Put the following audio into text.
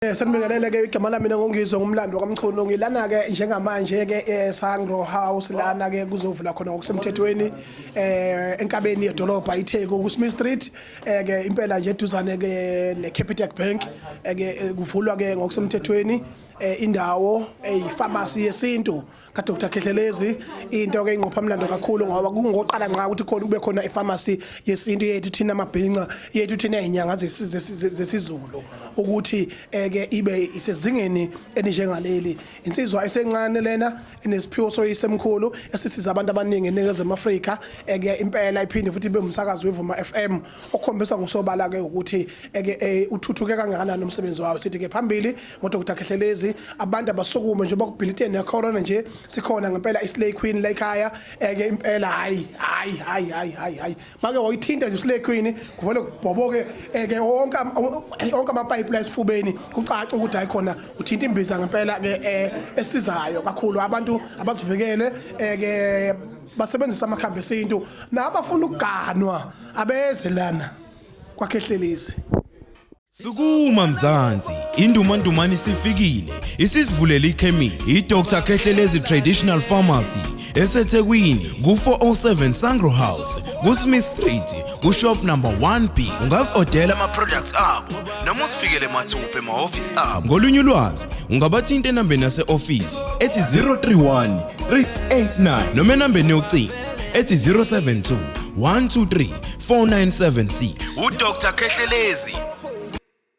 Sanibingelele ke igama lami ngongizwe ngumlando kaMchunu ngilana ke njengamanje ke Sangro House lana ke kuzovula khona ngokusemthethweni enkabeni yedolobha iTheku ku Smith Street ke impela nje eduzane ke neCapitec Bank ke kuvulwa ke ngokusemthethweni indawo eyipharmacy yesintu ka Dr Khehlelezi into ke ingqopha mlando kakhulu ngoba kungoqala nqa ukuthi khona kube khona ipharmacy yesintu yethu thina amabhinqa yethu thina inyanga zesizulu ukuthi ke ibe isezingeni elinjengaleli insizwa esencane lena enesiphiwo soyisemkhulu esisiza abantu abaningi eNingizimu Afrika ke impela iphinde futhi ibe umsakazi weVuma FM okhombisa ngosobala ke ukuthi ke uthuthuke kangakanani umsebenzi wawo sithi ke phambili ngoDr Khehlelezi abantu abasukume nje bakubhiliteni necorona nje sikhona ngempela iSlay Queen la ekhaya ke impela hayi make wayithinta nje iSlay Queen kuvele kubhoboke ke wonke amapipe la esifubeni kucaca ukuthi ayikhona uthinta imbiza ngempela ke esizayo kakhulu abantu abazivikele ke basebenzisa amakhambi esintu nabafuna ukuganwa abeze lana kwaKhehlelezi. Sukuma Mzansi, indumandumani sifikile. Isisivulela ikhemisi, iDr Khehlelezi Traditional Pharmacy, eseThekwini, ku407 Sangro House, kuSmith Street, kushop number 1B. Ungazi-ordela ama-products abo, noma usifikele mathupha ema-office abo. Ngolunye ulwazi, ungabathinta enambeni yase-office ethi 031 389 noma enambeni yocingo ethi 072 123 4976. uDr Khehlelezi